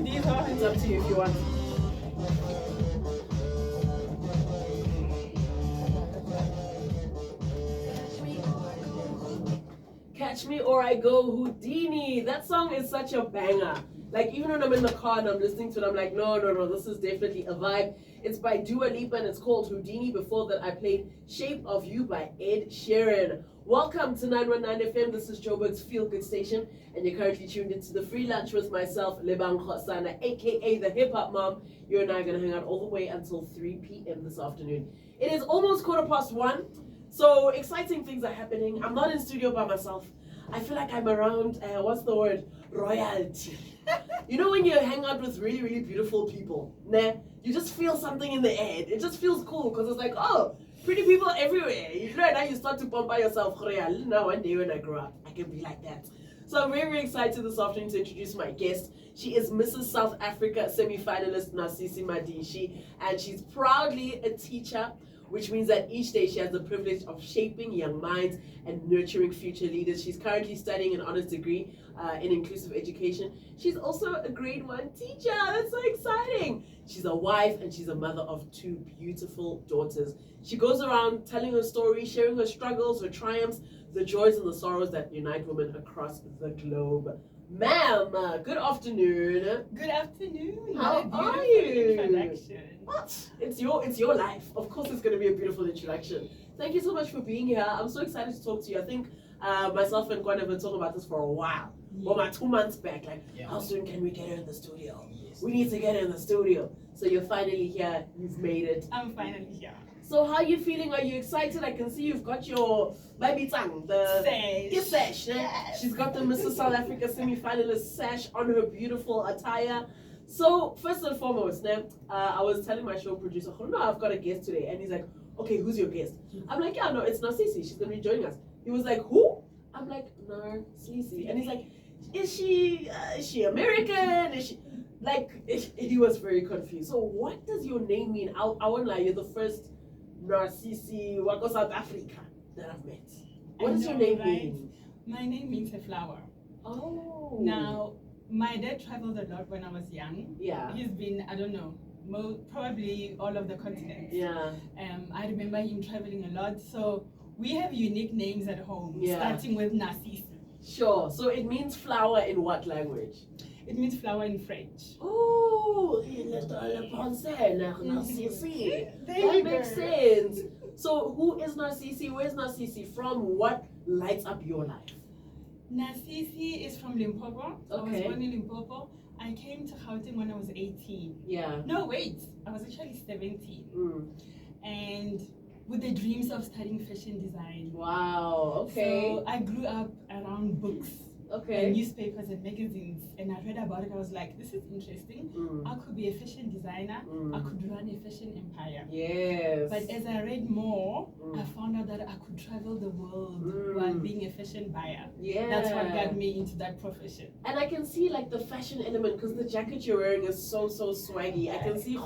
It's up to you if you want. Catch Me or I Go Houdini. That song is such a banger. Like, even when I'm in the car and I'm listening to it, I'm like, no, this is definitely a vibe. It's by Dua Lipa and it's called Houdini. Before that, I played Shape of You by Ed Sheeran. Welcome to 919 FM. This is Joburg's Feel Good Station, and you're currently tuned into the free lunch with myself, Lebang Khosana, aka the Hip Hop Mom. You and I are going to hang out all the way until 3 p.m. this afternoon. It is almost 1:15. So exciting things are happening. I'm not in studio by myself. I feel like I'm around, what's the word? Royalty. You know when you hang out with really, really beautiful people, nah, you just feel something in the air. It just feels cool because it's like, oh, pretty people everywhere. You know, now you start to pump by yourself. Now one day when I grow up, I can be like that. So I'm very, very excited this afternoon to introduce my guest. She is Mrs. South Africa semi-finalist Nasisi Madishi, and she's proudly a teacher, which means that each day she has the privilege of shaping young minds and nurturing future leaders. She's currently studying an honors degree in inclusive education. She's also a grade 1 teacher. That's so exciting. She's a wife and she's a mother of 2 beautiful daughters. She goes around telling her story, sharing her struggles, her triumphs, the joys and the sorrows that unite women across the globe. Ma'am, good afternoon. Good afternoon. How are you? Introduction. What? It's your life. Of course it's going to be a beautiful introduction. Thank you so much for being here. I'm so excited to talk to you. I think myself and Gwen have been talking about this for a while. Well, my 2 months back, like, how soon can we get her in the studio? Yes. We need to get her in the studio. So you're finally here. You've made it. I'm finally here. So how are you feeling? Are you excited? I can see you've got your baby tongue, the sash. Yes. She's got the Mrs. South Africa semi-finalist sash on her beautiful attire. So first and foremost, I was telling my show producer, oh no, I've got a guest today, and he's like, okay, who's your guest? I'm like, yeah, no, it's Nasisi. She's gonna be joining us. He was like, who? I'm like, Nasisi, and he's like, is she American? Is she like? He was very confused. So what does your name mean? I won't lie, you're the first Nasisi Wako South Africa that I've met. What does your name mean? My name means a flower. Oh. Now, my dad traveled a lot when I was young. Yeah. He's been, I don't know, probably all of the continents. Yeah. I remember him traveling a lot. So we have unique names at home, yeah. starting with Nasisi. Sure. So it means flower in what language? It means flower in French. Oh, Narcisse. That makes sense. So who is Nasisi? Where's Nasisi from? What lights up your life? Nasisi is from Limpopo. Okay. I was born in Limpopo. I came to Gauteng when I was 18. Yeah. No, wait. I was actually 17. Mm. And with the dreams of studying fashion design. Wow, okay. So I grew up around books. Okay. And newspapers and magazines, and I read about it. I was like, this is interesting. I could be a fashion designer. I could run a fashion empire. Yes. But as I read more, I found out that I could travel the world while being a fashion buyer. Yeah. That's what got me into that profession. And I can see like the fashion element because the jacket you're wearing is so swaggy. I can see,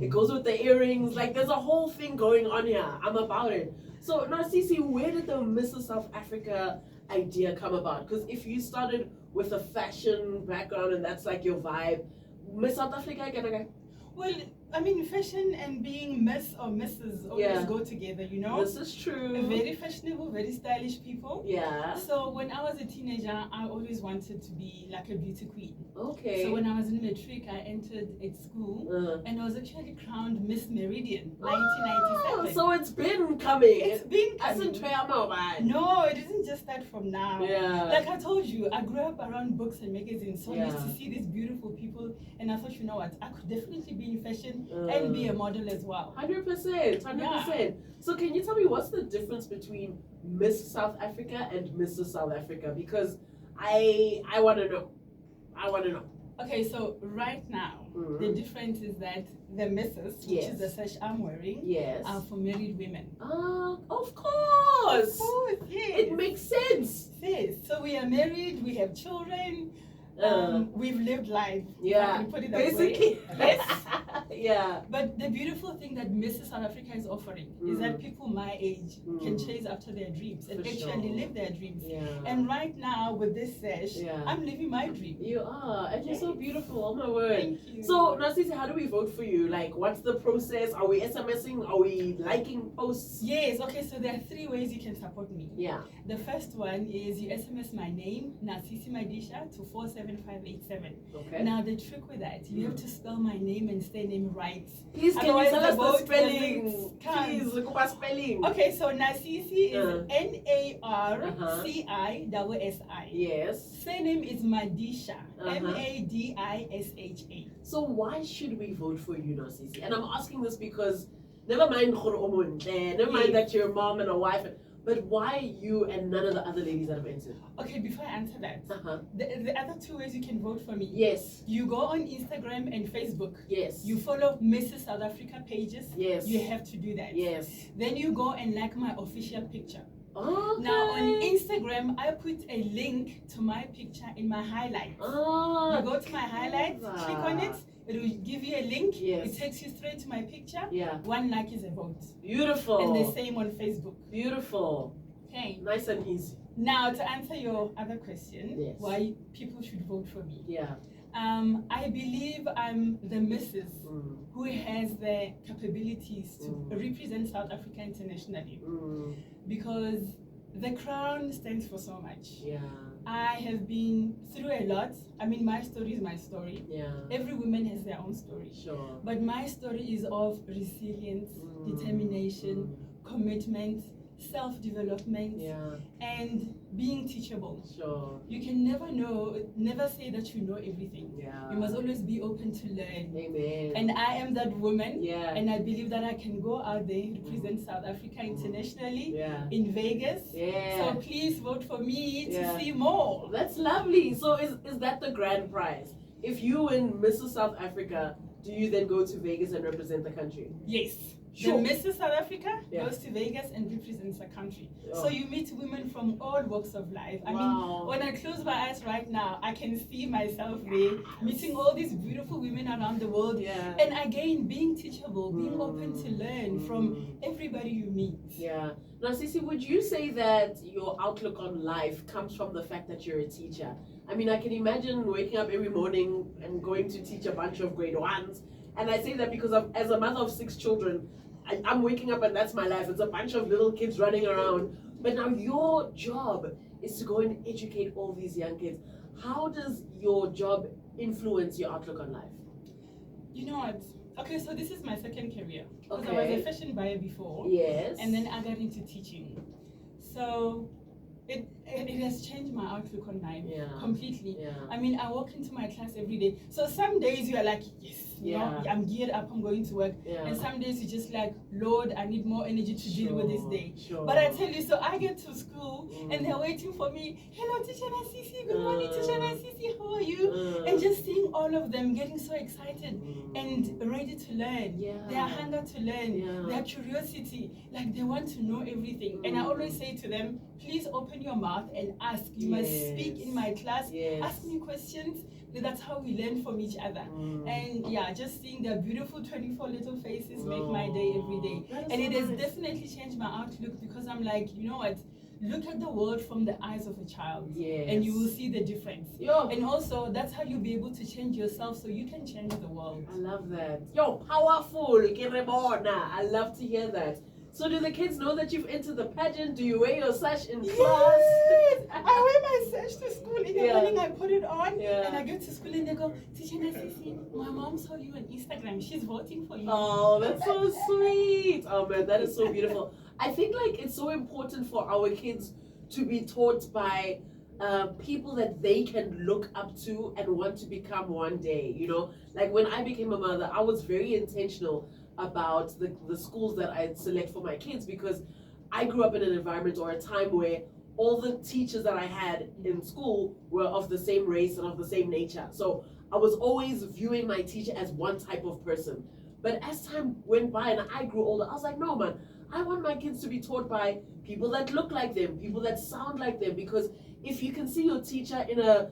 it goes with the earrings. Like there's a whole thing going on here. I'm about it. So Narcisse, where did the Mrs. South Africa idea come about? Because if you started with a fashion background and that's like your vibe, Miss South Africa, well, I mean, fashion and being Miss or Mrs. always go together, you know? This is true. Very fashionable, very stylish people. Yeah. So when I was a teenager, I always wanted to be like a beauty queen. Okay. So when I was in matric, I entered a school and I was actually crowned Miss Meridian, 1997. So it's been coming. It's been coming. No, it isn't just that from now. Yeah. Like I told you, I grew up around books and magazines, so I used to see these beautiful people, and I thought, you know what, I could definitely be in fashion and be a model as well. 100%. Yeah. So can you tell me what's the difference between Miss South Africa and Mrs. South Africa? Because I want to know. Okay, so right now, the difference is that the Mrs., which is the sash I'm wearing, are for married women. Of course. Of course, yes. It makes sense. Yes. So we are married, we have children. we've lived life. if I Yeah. can put it that way. Basically. Yes. Yeah. But the beautiful thing that Mrs. South Africa is offering is that people my age can chase after their dreams and For actually sure. live their dreams. Yeah. And right now with this sesh, Yeah. I'm living my dream. You are, and you're so Yes. beautiful. Oh my word. Thank you. So, Narcisse, how do we vote for you? Like, what's the process? Are we SMSing? Are we liking posts? Yes, okay, so there are 3 ways you can support me. Yeah. The first one is you SMS my name, Narcisse Madisha, to 47587. Okay. Now the trick with that, you have to spell my name and surname right. Please, can you Otherwise tell the us the vote spelling? doesn't count. Please, look at spelling. Okay, so Narcisse is Narcisi. Yes. Surname is Madisha, Uh-huh. Madisha. So why should we vote for you, Narcisse? And I'm asking this because never mind never mind that you're a mom and a wife, but why you and none of the other ladies that have entered? Okay, before I answer that, Uh-huh. the other 2 ways you can vote for me. Yes. You go on Instagram and Facebook. Yes. You follow Mrs. South Africa pages. Yes. You have to do that. Yes. Then you go and like my official picture. Okay. Now on Instagram, I put a link to my picture in my highlights. Ah, You go to my highlights, click on it, it will give you a link. Yes. It takes you straight to my picture. Yeah. 1 like is a vote. Beautiful. And the same on Facebook. Beautiful. Okay. Nice and easy. Now to answer your other question, Yes. why people should vote for me. Yeah. I believe I'm the Mrs. Mm. who has the capabilities to Mm. represent South Africa internationally, Mm. because the crown stands for so much. Yeah. I have been through a lot. I mean, my story is my story. Yeah. Every woman has their own story. Sure. But my story is of resilience, Mm. determination, commitment, self-development, Yeah. and being teachable. Sure. You can never say that you know everything. Yeah. You must always be open to learn. Amen. And I am that woman. yeah. And I believe that I can go out there, represent South Africa internationally Yeah. in Vegas. Yeah. So please vote for me to Yeah. see more. That's lovely. So is that the grand prize? If you win Mrs. South Africa, do you then go to Vegas and represent the country? Yes. Sure. The Mrs. South Africa Yeah. goes to Vegas and represents the country. Oh. So you meet women from all walks of life. I Wow. mean, when I close my eyes right now, I can see myself there, meeting all these beautiful women around the world. Yeah. And again, being teachable, being open to learn from everybody you meet. Yeah. Now, Sissy, would you say that your outlook on life comes from the fact that you're a teacher? I mean, I can imagine waking up every morning and going to teach a bunch of grade 1s. And I say that because as a mother of 6 children, I'm waking up and that's my life. It's a bunch of little kids running around. But now your job is to go and educate all these young kids. How does your job influence your outlook on life? You know what? Okay, so this is my second career. Because I Okay. was a fashion buyer before. Yes. And then I got into teaching. So it has changed my outlook on life completely. Yeah. I mean, I walk into my class every day. So some days you are like, yes, you know, I'm geared up, I'm going to work. Yeah. And some days you're just like, Lord, I need more energy to deal with this day. Sure. But I tell you, so I get to school and they're waiting for me. Hello, teacher Narcisse. Good morning, teacher Narcisse. How are you? And just seeing all of them getting so excited and ready to learn. Their hunger to learn, their curiosity, like they want to know everything. And I always say to them, please open your mouth and ask. You must speak in my class. Ask me questions. That's how we learn from each other. And yeah, just seeing their beautiful 24 little faces make my day every day. And it has definitely changed my outlook, because I'm like, you know what? Look at the world from the eyes of a child, and you will see the difference. And also, that's how you'll be able to change yourself, so you can change the world. I love that. Yo, powerful. I love to hear that. So do the kids know that you've entered the pageant? Do you wear your sash in class? Yes! I wear my sash to school. In the morning, I put it on, Yeah. and I get to school, and they go, Teacher Narcisse, my mom saw you on Instagram. She's voting for you. Oh, that's so sweet. Oh man, that is so beautiful. I think like it's so important for our kids to be taught by people that they can look up to and want to become one day. You know, like when I became a mother, I was very intentional about the schools that I select for my kids, because I grew up in an environment or a time where all the teachers that I had in school were of the same race and of the same nature. So I was always viewing my teacher as one type of person. But as time went by and I grew older, I was like, no man, I want my kids to be taught by people that look like them, people that sound like them, because if you can see your teacher in a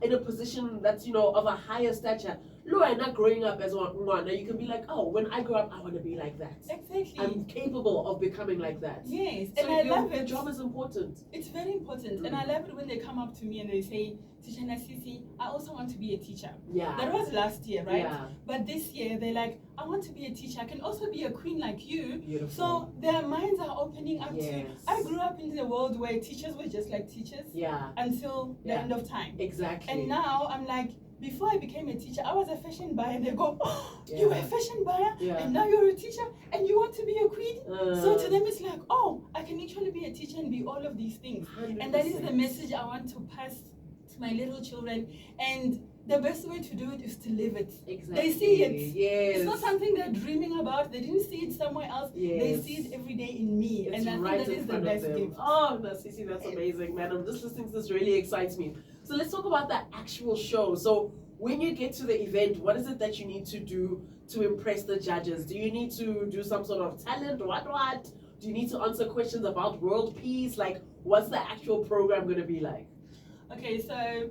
in a position that's, you know, of a higher stature, not growing up as one, you can be like, oh, when I grow up, I want to be like that. Exactly. I'm capable of becoming like that. Yes, So and I love your it. job is important. It's very important, and I love it when they come up to me and they say, Teacher Nasisi, I also want to be a teacher. Yeah. That was last year, right? Yeah. But this year, they're like, I want to be a teacher. I can also be a queen like you. Beautiful. So their minds are opening up Yes. to, I grew up in the world where teachers were just like teachers. Yeah. Until the end of time. Exactly. And now I'm like, before I became a teacher, I was a fashion buyer. And they go, oh, you were a fashion buyer, and now you're a teacher, and you want to be a queen? So to them, it's like, oh, I can actually be a teacher and be all of these things. 100%. And that is the message I want to pass to my little children. And the best way to do it is to live it. Exactly. They see it. Yes. It's not something they're dreaming about. They didn't see it somewhere else. Yes. They see it every day in me. It's and I right think that in is the front of best them. gift. Oh, Nasisi, that's amazing, man. I'm just listening to this, really excites me. So let's talk about the actual show. So when you get to the event, what is it that you need to do to impress the judges? Do you need to do some sort of talent? What? Do you need to answer questions about world peace? Like, what's the actual program going to be like? Okay, so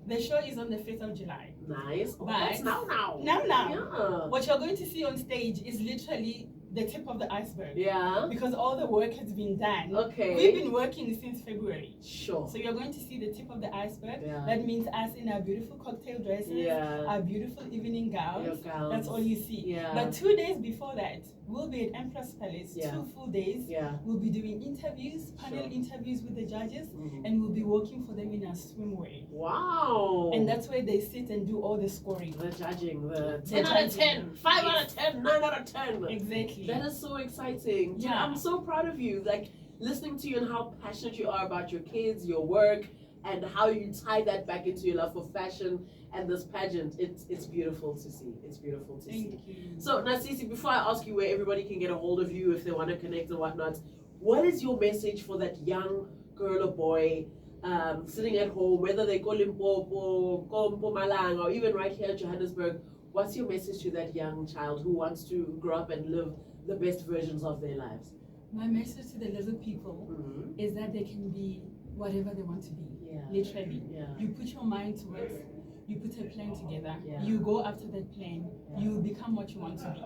the show is on the 5th of July. Nice. Oh, But that's now. Now. Yeah. What you're going to see on stage is literally the tip of the iceberg. Yeah. Because all the work has been done. Okay. We've been working since February. Sure. So you're going to see the tip of the iceberg. Yeah. That means us in our beautiful cocktail dresses, our beautiful evening gowns. That's all you see. Yeah. But 2 days before that, we'll be at Empress Palace, 2 full days. Yeah. We'll be doing interviews, panel interviews with the judges, and we'll be working for them in our swimwear. Wow. And that's where they sit and do all the scoring. The judging, the 10 out of 10, 5 out of 10, 9 out of 10. Exactly. That is so exciting. Yeah. I'm so proud of you. Like, listening to you and how passionate you are about your kids, your work, and how you tie that back into your love for fashion and this pageant. It's beautiful to see. It's beautiful to see. Thank you. So, Nasisi, before I ask you where everybody can get a hold of you if they want to connect and whatnot, what is your message for that young girl or boy sitting at home, whether they go Limpopo, go Mpumalanga, or even right here in Johannesburg? What's your message to that young child who wants to grow up and live the best versions of their lives? My message to the little people is that they can be whatever they want to be. Literally. You put your mind to it, you put a plan together, you go after that plan, you become what you want to be.